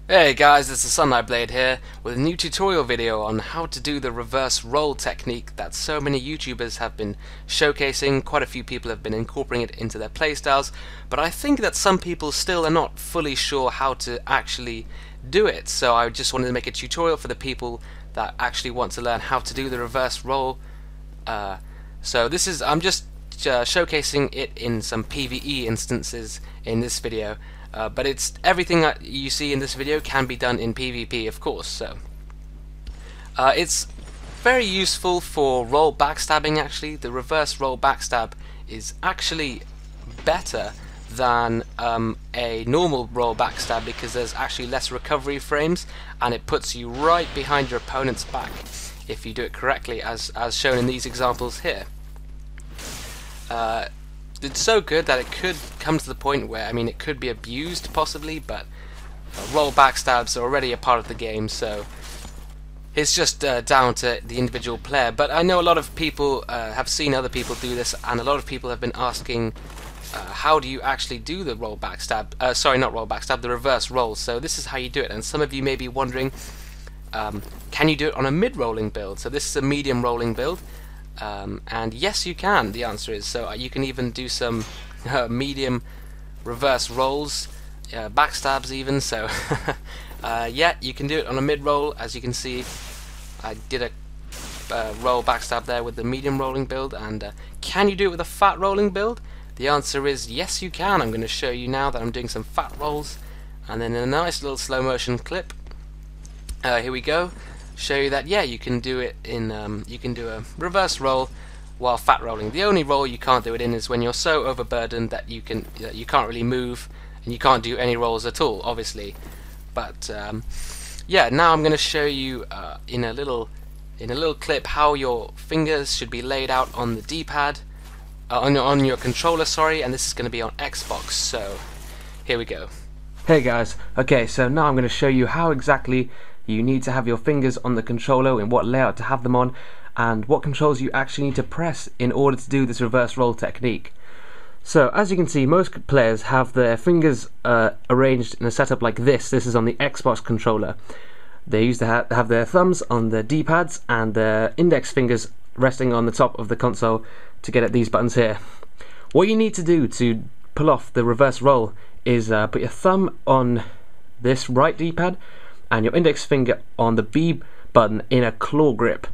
Hey guys, it's the Sunlight Blade here with a new tutorial video on how to do the reverse roll technique that so many YouTubers have been showcasing. Quite a few people have been incorporating it into their playstyles, but I think that some people still are not fully sure how to actually do it. So I just wanted to make a tutorial for the people that actually want to learn how to do the reverse roll. I'm just showcasing it in some PvE instances in this video. But it's everything that you see in this video can be done in PvP, of course. So it's very useful for roll backstabbing. Actually, the reverse roll backstab is actually better than a normal roll backstab because there's actually less recovery frames, and it puts you right behind your opponent's back if you do it correctly, as shown in these examples here. It's so good that it could come to the point where, I mean, it could be abused possibly, but roll backstabs are already a part of the game, so it's just down to the individual player. But I know a lot of people have seen other people do this, and a lot of people have been asking how do you actually do the roll backstab, sorry, not roll backstab, the reverse roll. So this is how you do it, and some of you may be wondering, can you do it on a mid-rolling build? So this is a medium rolling build. And yes, you can, the answer is. So you can even do some medium reverse rolls, backstabs even, so yeah, you can do it on a mid-roll. As you can see, I did a roll backstab there with the medium rolling build. And can you do it with a fat rolling build? The answer is yes, you can. I'm going to show you now that I'm doing some fat rolls, and then in a nice little slow motion clip, here we go. Show you that, yeah, you can do it in you can do a reverse roll while fat rolling. The only roll you can't do it in is when you're so overburdened that you can't really move and you can't do any rolls at all, obviously. But yeah, now I'm going to show you in a little clip how your fingers should be laid out on the D-pad, on your controller, sorry, and this is going to be on Xbox. So here we go. Hey guys, okay, so now I'm going to show you how exactly you need to have your fingers on the controller, in what layout to have them on, and what controls you actually need to press in order to do this reverse roll technique. So as you can see, most players have their fingers arranged in a setup like this. This is on the Xbox controller. They used to have their thumbs on the D-pads and their index fingers resting on the top of the console to get at these buttons here. What you need to do to pull off the reverse roll is put your thumb on this right D-pad and your index finger on the B button in a claw grip.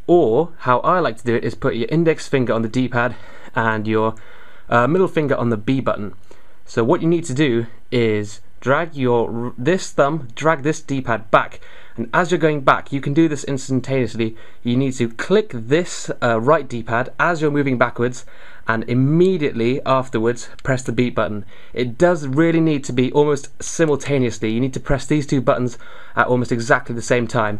Or, how I like to do it, is put your index finger on the D-pad and your middle finger on the B button. So what you need to do is drag this D-pad back, and as you're going back, you can do this instantaneously. You need to click this right D-pad as you're moving backwards, and immediately afterwards press the B button. It does really need to be almost simultaneously. You need to press these two buttons at almost exactly the same time.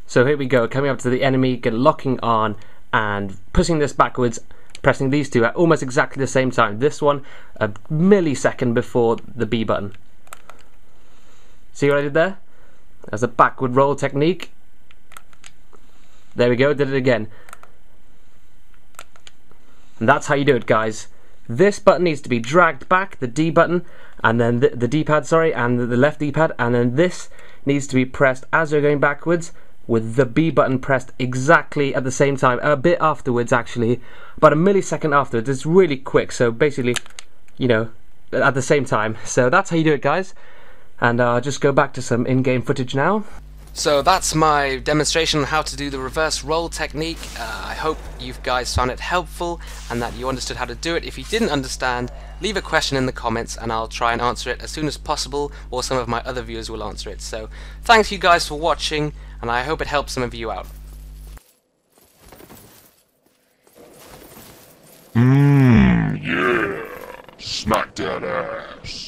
So here we go, coming up to the enemy, locking on and pushing this backwards, pressing these two at almost exactly the same time. This one a millisecond before the B button. See what I did there? That's a backward roll technique. There we go, did it again. And that's how you do it, guys. This button needs to be dragged back, the D button, and then the D-pad, sorry, and the left D-pad, and then this needs to be pressed as you're going backwards, with the B button pressed exactly at the same time, a bit afterwards actually, about a millisecond afterwards. It's really quick, so basically, you know, at the same time. So that's how you do it, guys. And I'll just go back to some in-game footage now. So that's my demonstration on how to do the reverse roll technique. I hope you guys found it helpful and that you understood how to do it. If you didn't understand, leave a question in the comments and I'll try and answer it as soon as possible, or some of my other viewers will answer it. So thanks you guys for watching, and I hope it helps some of you out. Yeah, smack that ass.